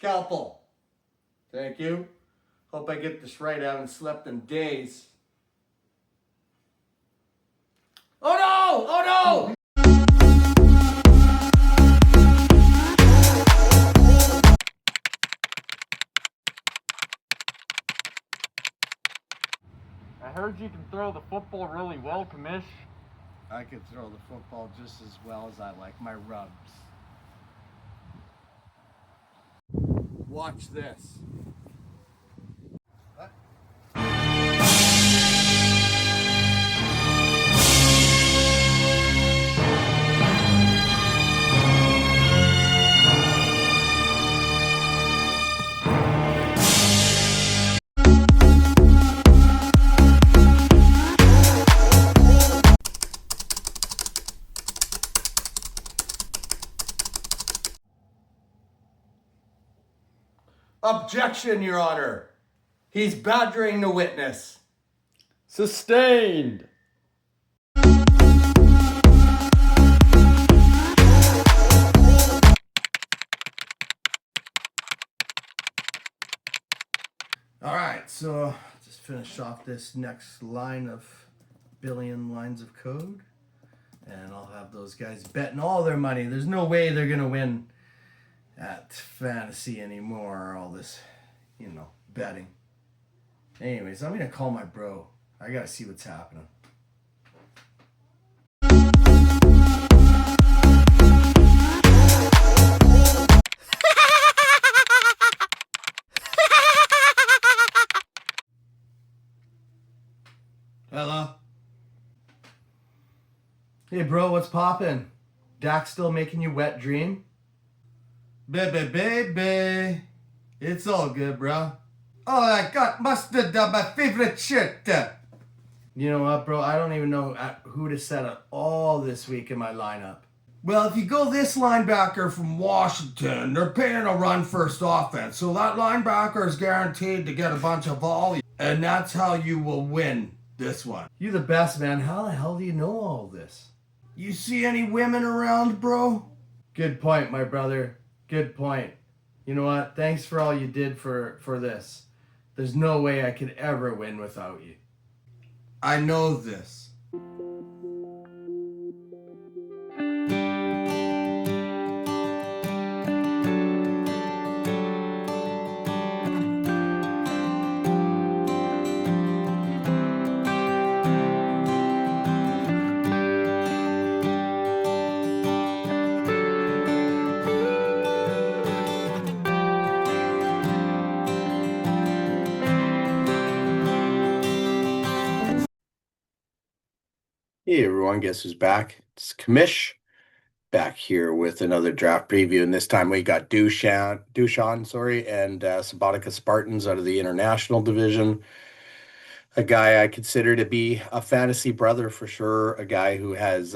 Scalpel. Thank you. Hope I get this right. I haven't slept in days. Oh no! Oh no! I heard you can throw the football really well, Commish. I can throw the football just as well as I like my rubs. Watch this. What? Objection, Your Honor. He's badgering the witness. Sustained. All right, so just finish off this next line of billion lines of code, and I'll have those guys betting all their money. There's no way they're gonna win at fantasy anymore, all this, betting. Anyways, I'm gonna call my bro. I gotta see what's happening. Hello? Hey bro, what's poppin'? Dak still making you wet dream? Baby, it's all good, bro. Oh, I got mustard on my favorite shirt. You know what, bro? I don't even know who to set up all this week in my lineup. Well, if you go this linebacker from Washington, they're paying a run-first offense, so that linebacker is guaranteed to get a bunch of volume, and that's how you will win this one. You the best, man. How the hell do you know all this? You see any women around, bro? Good point, my brother. Good point. You know what? Thanks for all you did for this. There's no way I could ever win without you. I know this. Hey everyone, guess who's back? It's Commish back here with another draft preview, and this time we got Dushan, and Subotica Spartans out of the international division. A guy I consider to be a fantasy brother for sure, a guy who has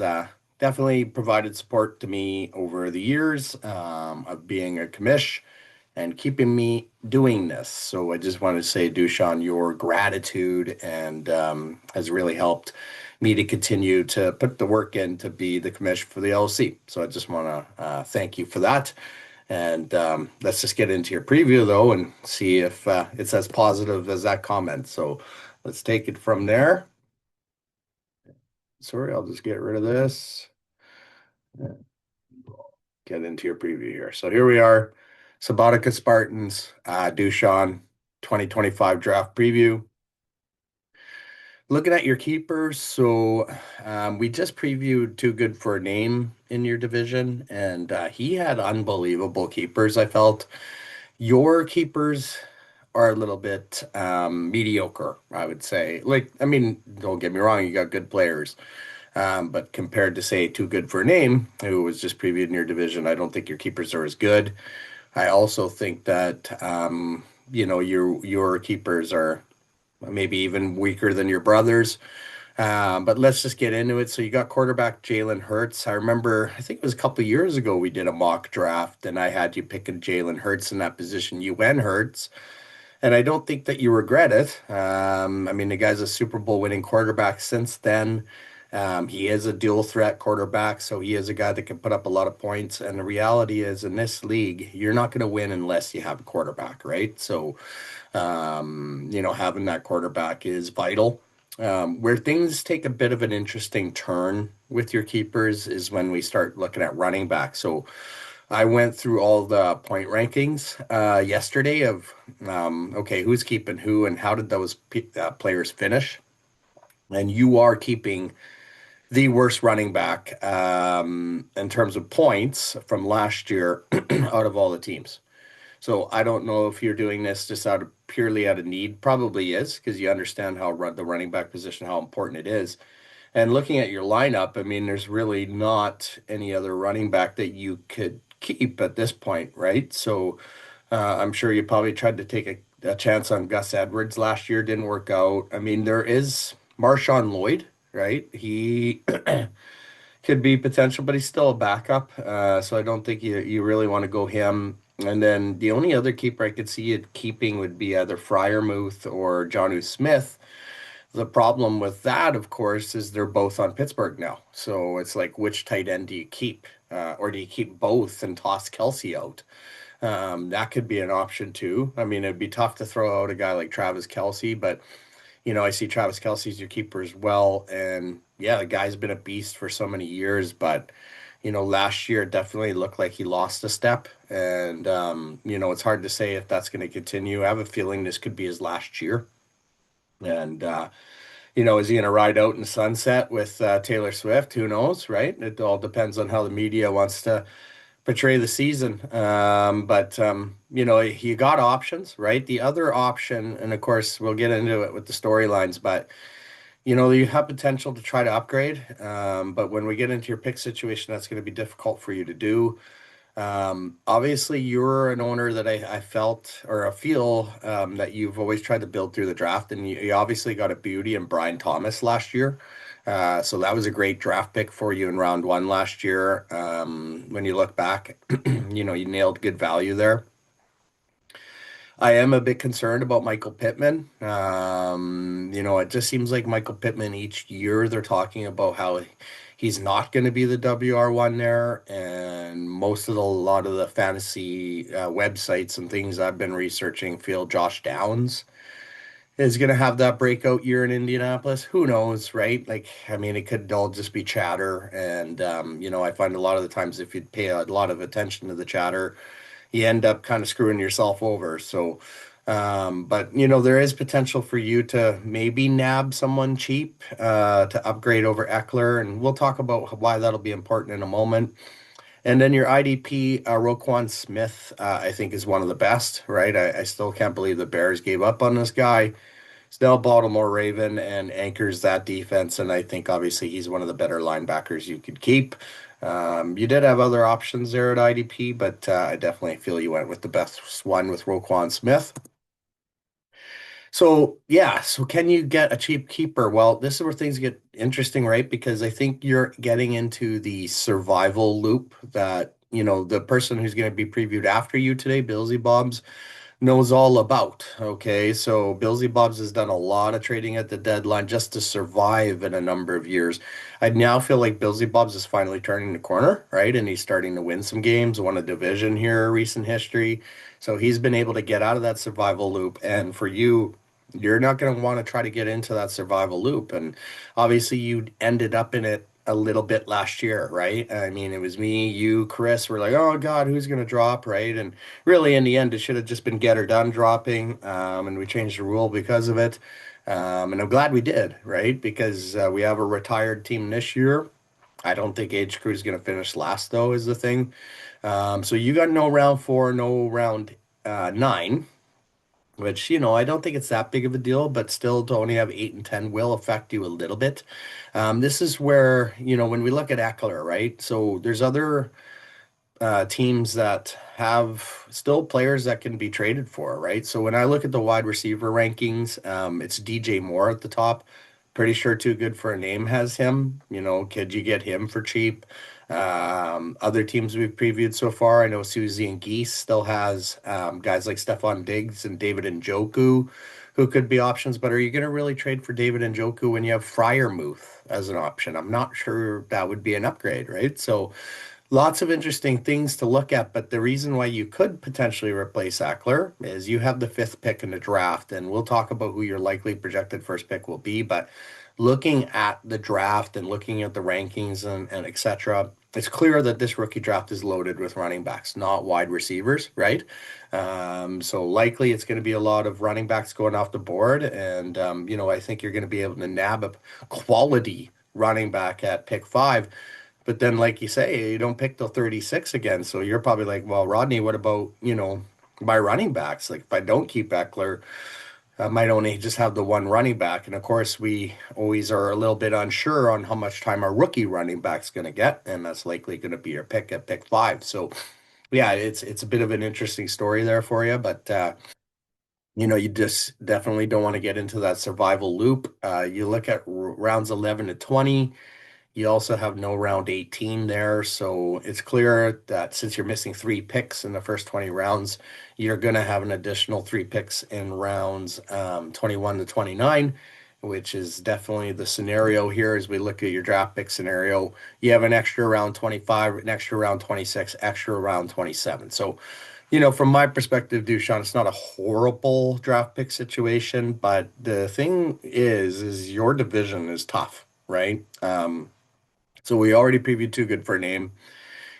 definitely provided support to me over the years of being a commish and keeping me doing this. So I just want to say, Dushan, your gratitude and has really helped me to continue to put the work in to be the commish for the LLC. So I just want to thank you for that. And let's just get into your preview, though, and see if it's as positive as that comment. So let's take it from there. Sorry, I'll just get rid of this. Get into your preview here. So here we are, Subotica Spartans, Dushan, 2025 draft preview. Looking at your keepers, so we just previewed Too Good for a Name in your division, and he had unbelievable keepers, I felt. Your keepers are a little bit mediocre, I would say. Don't get me wrong, you got good players. But compared to, say, Too Good for a Name, who was just previewed in your division, I don't think your keepers are as good. I also think that, your keepers are maybe even weaker than your brothers. But let's just get into it. So you got quarterback Jalen Hurts. I remember, I think it was a couple of years ago, we did a mock draft, and I had you picking Jalen Hurts in that position. You went Hurts. And I don't think that you regret it. The guy's a Super Bowl winning quarterback since then. He is a dual threat quarterback, so he is a guy that can put up a lot of points. And the reality is, in this league, you're not going to win unless you have a quarterback, right? So, having that quarterback is vital. Where things take a bit of an interesting turn with your keepers is when we start looking at running back. So I went through all the point rankings yesterday of okay, who's keeping who and how did those players finish? And you are keeping the worst running back in terms of points from last year out of all the teams. So I don't know if you're doing this just purely out of need. Probably is because you understand how the running back position, how important it is. And looking at your lineup, I mean, there's really not any other running back that you could keep at this point, right? So I'm sure you probably tried to take a chance on Gus Edwards last year, didn't work out. I mean, there is Marshawn Lloyd, right? He could be potential, but he's still a backup. So I don't think you really want to go him. And then the only other keeper I could see it keeping would be either Fryermuth or Jonnu Smith. The problem with that, of course, is they're both on Pittsburgh now. So it's like, which tight end do you keep? Or do you keep both and toss Kelsey out? That could be an option too. I mean, it'd be tough to throw out a guy like Travis Kelsey, but I see Travis Kelsey's your keeper as well. And yeah, the guy's been a beast for so many years, but last year it definitely looked like he lost a step. And it's hard to say if that's going to continue. I have a feeling this could be his last year. And is he going to ride out in the sunset with Taylor Swift? Who knows, right? It all depends on how the media wants to portray the season. But you got options, right? The other option, and of course, we'll get into it with the storylines, but you have potential to try to upgrade. But when we get into your pick situation, that's going to be difficult for you to do. Obviously, you're an owner that I felt or I feel that you've always tried to build through the draft, and you obviously got a beauty in Brian Thomas last year. So that was a great draft pick for you in round one last year. When you look back, you nailed good value there. I am a bit concerned about Michael Pittman. It just seems like Michael Pittman each year they're talking about how he's not going to be the WR1 there, and a lot of the fantasy websites and things I've been researching feel Josh Downs is going to have that breakout year in Indianapolis. Who knows, right? Like, I mean, it could all just be chatter, and I find a lot of the times if you pay a lot of attention to the chatter you end up kind of screwing yourself over. So, but there is potential for you to maybe nab someone cheap to upgrade over Eckler, and we'll talk about why that'll be important in a moment. And then your IDP, Roquan Smith, I think is one of the best, right? I still can't believe the Bears gave up on this guy. He's now Baltimore Raven and anchors that defense, and I think obviously he's one of the better linebackers you could keep. You did have other options there at IDP, but I definitely feel you went with the best one with Roquan Smith. So, yeah, so can you get a cheap keeper? Well, this is where things get interesting, right? Because I think you're getting into the survival loop that, the person who's going to be previewed after you today, Billsy Bobs, knows all about. Okay, so Billsy Bobs has done a lot of trading at the deadline just to survive in a number of years. I now feel like Billsy Bobs is finally turning the corner, right? And he's starting to win some games, won a division here, recent history. So he's been able to get out of that survival loop. And for you, you're not going to want to try to get into that survival loop. And obviously, you ended up in it a little bit last year, right? I mean, it was me, you, Chris, were like, oh God, who's going to drop, right? And really, in the end, it should have just been get or done dropping. And we changed the rule because of it. And I'm glad we did, right? Because we have a retired team this year. I don't think Age Crew is going to finish last, though, is the thing. So you got no round four, no round nine, which, I don't think it's that big of a deal, but still to only have 8 and 10 will affect you a little bit. This is where, when we look at Eckler, right? So there's other teams that have still players that can be traded for, right? So when I look at the wide receiver rankings, it's DJ Moore at the top. Pretty sure Too Good for a Name has him. Could you get him for cheap? Other teams we've previewed so far, I know Susie and Geese still has guys like Stephon Diggs and David Njoku, who could be options. But are you going to really trade for David Njoku when you have Fryermuth as an option? I'm not sure that would be an upgrade, right? So lots of interesting things to look at, but the reason why you could potentially replace Eckler is you have the fifth pick in the draft, and we'll talk about who your likely projected first pick will be. But looking at the draft and looking at the rankings and et cetera, it's clear that this rookie draft is loaded with running backs, not wide receivers, right? So likely it's going to be a lot of running backs going off the board, and I think you're going to be able to nab a quality running back at pick 5. But then, like you say, you don't pick till 36 again. So you're probably like, well, Rodney, what about, my running backs? Like, if I don't keep Eckler, I might only just have the one running back. And of course, we always are a little bit unsure on how much time our rookie running back's going to get. And that's likely going to be your pick at pick 5. So, yeah, it's a bit of an interesting story there for you. But, you just definitely don't want to get into that survival loop. You look at rounds 11 to 20. You also have no round 18 there, so it's clear that since you're missing 3 picks in the first 20 rounds, you're going to have an additional 3 picks in rounds 21 to 29, which is definitely the scenario here as we look at your draft pick scenario. You have an extra round 25, an extra round 26, extra round 27. So, from my perspective, Dushan, it's not a horrible draft pick situation, but the thing is your division is tough, right? So we already previewed Too Good for a Name.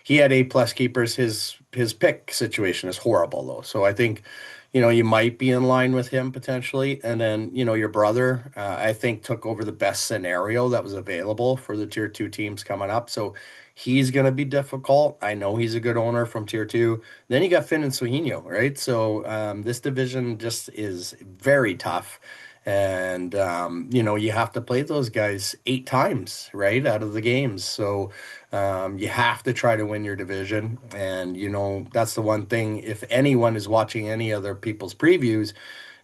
He had A+ keepers. His pick situation is horrible though. So I think, you might be in line with him potentially. And then, your brother, I think took over the best scenario that was available for the tier 2 teams coming up. So he's going to be difficult. I know he's a good owner from tier 2. Then you got Finn and Sohino, right? So this division just is very tough. And, you have to play those guys 8 times, right, out of the games. So you have to try to win your division. And, that's the one thing. If anyone is watching any other people's previews,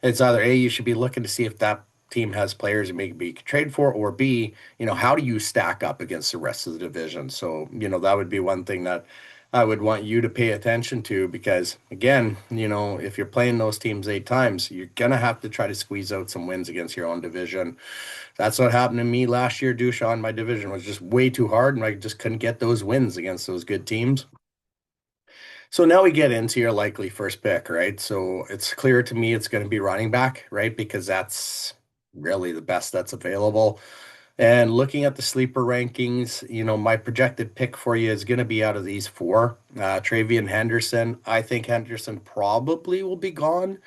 it's either A, you should be looking to see if that team has players you maybe you could trade for, or B, how do you stack up against the rest of the division? So, that would be one thing that I would want you to pay attention to because, again, if you're playing those teams 8 times, you're going to have to try to squeeze out some wins against your own division. That's what happened to me last year, Dushan. My division was just way too hard, and I just couldn't get those wins against those good teams. So now we get into your likely first pick, right? So it's clear to me it's going to be running back, right? Because that's really the best that's available. And looking at the sleeper rankings, my projected pick for you is going to be out of these 4. Travian Henderson. I think Henderson probably will be gone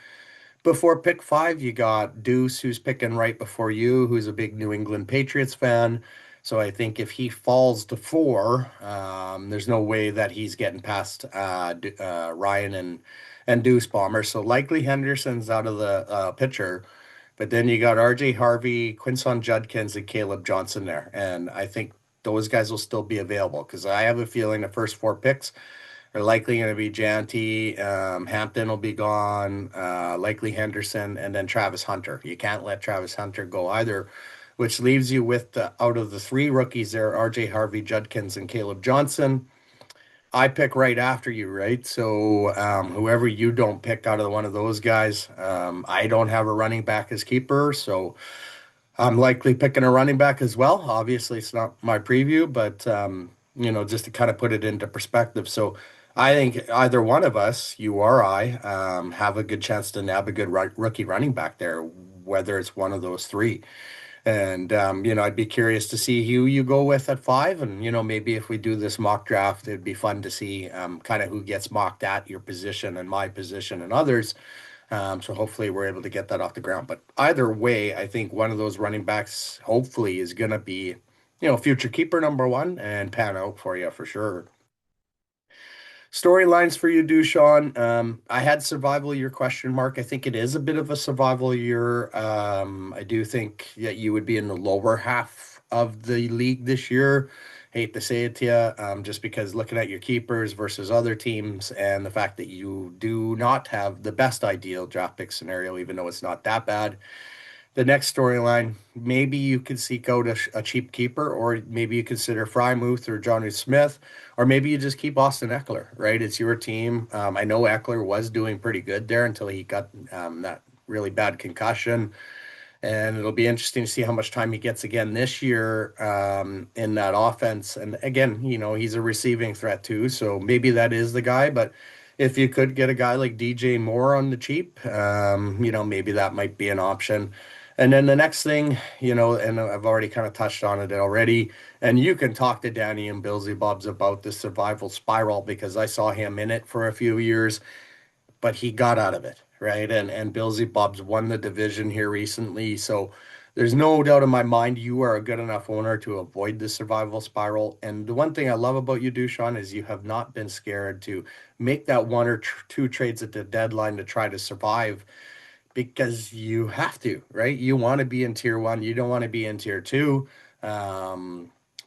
before pick 5. You got Deuce, who's picking right before you, who's a big New England Patriots fan. So I think if he falls to 4, there's no way that he's getting past Ryan and Deuce Bomber. So likely Henderson's out of the picture. But then you got RJ Harvey, Quinson Judkins, and Caleb Johnson there. And I think those guys will still be available because I have a feeling the first 4 picks are likely going to be Janty. Hampton will be gone, likely Henderson, and then Travis Hunter. You can't let Travis Hunter go either, which leaves you with out of the 3 rookies there, RJ Harvey, Judkins, and Caleb Johnson. I pick right after you, right? So whoever you don't pick out of one of those guys, I don't have a running back as keeper, so I'm likely picking a running back as well. Obviously, it's not my preview, but just to kind of put it into perspective. So I think either one of us, you or I, have a good chance to nab a good rookie running back there, whether it's one of those 3. And, I'd be curious to see who you go with at 5. And, maybe if we do this mock draft, it'd be fun to see kind of who gets mocked at your position and my position and others. So hopefully we're able to get that off the ground. But either way, I think one of those running backs hopefully is going to be, future keeper number 1 and pan out for you for sure. Storylines for you, Dushan. I had survival year question mark. I think it is a bit of a survival year. I do think that you would be in the lower half of the league this year. Hate to say it to you, just because looking at your keepers versus other teams and the fact that you do not have the best ideal draft pick scenario, even though it's not that bad. The next storyline, maybe you could seek out a cheap keeper, or maybe you consider Frymuth or Johnny Smith, or maybe you just keep Austin Eckler, right? It's your team. I know Eckler was doing pretty good there until he got that really bad concussion. And it'll be interesting to see how much time he gets again this year in that offense. And again, he's a receiving threat too, so maybe that is the guy. But if you could get a guy like DJ Moore on the cheap, maybe that might be an option. And then the next thing, and I've already kind of touched on it already, and you can talk to Danny and Billsy Bobs about the survival spiral because I saw him in it for a few years, but he got out of it, right? And Billsy Bob's won the division here recently. So there's no doubt in my mind you are a good enough owner to avoid the survival spiral. And the one thing I love about you, Dushan, is you have not been scared to make that one or two trades at the deadline to try to survive because you have to, right? You want to be in tier one, you don't want to be in tier two.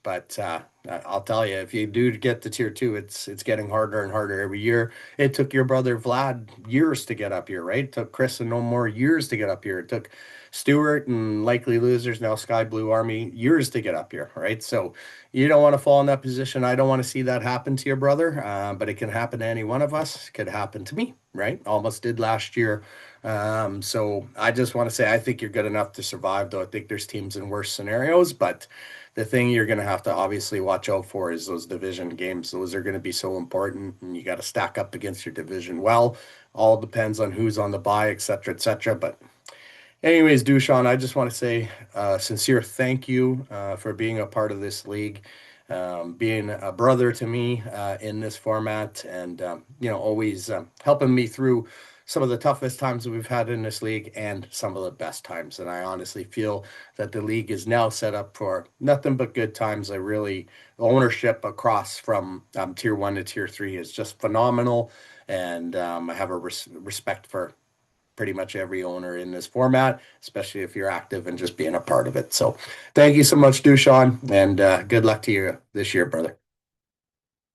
But I'll tell you, if you do get to tier two, it's getting harder and harder every year. It took your brother Vlad years to get up here, right? It took Chris and no more years to get up here. It took Stewart and likely losers now Sky Blue Army years to get up here, right? So you don't want to fall in that position. I don't want to see that happen to your brother, but it can happen to any one of us. It could happen to me, right? Almost did last year. So I just want to say I think you're good enough to survive, though I think there's teams in worse scenarios, but the thing you're going to have to obviously watch out for is those division games. Those are going to be so important, and you got to stack up against your division well. All depends on who's on the bye, et cetera, et cetera. But anyways, Dushan, I just want to say sincere thank you for being a part of this league, being a brother to me in this format, and always helping me through some of the toughest times that we've had in this league and some of the best times. And I honestly feel that the league is now set up for nothing but good times. Ownership across from tier one to tier three is just phenomenal. And I have a respect for pretty much every owner in this format, especially if you're active and just being a part of it. So thank you so much, Dushan, and good luck to you this year, brother.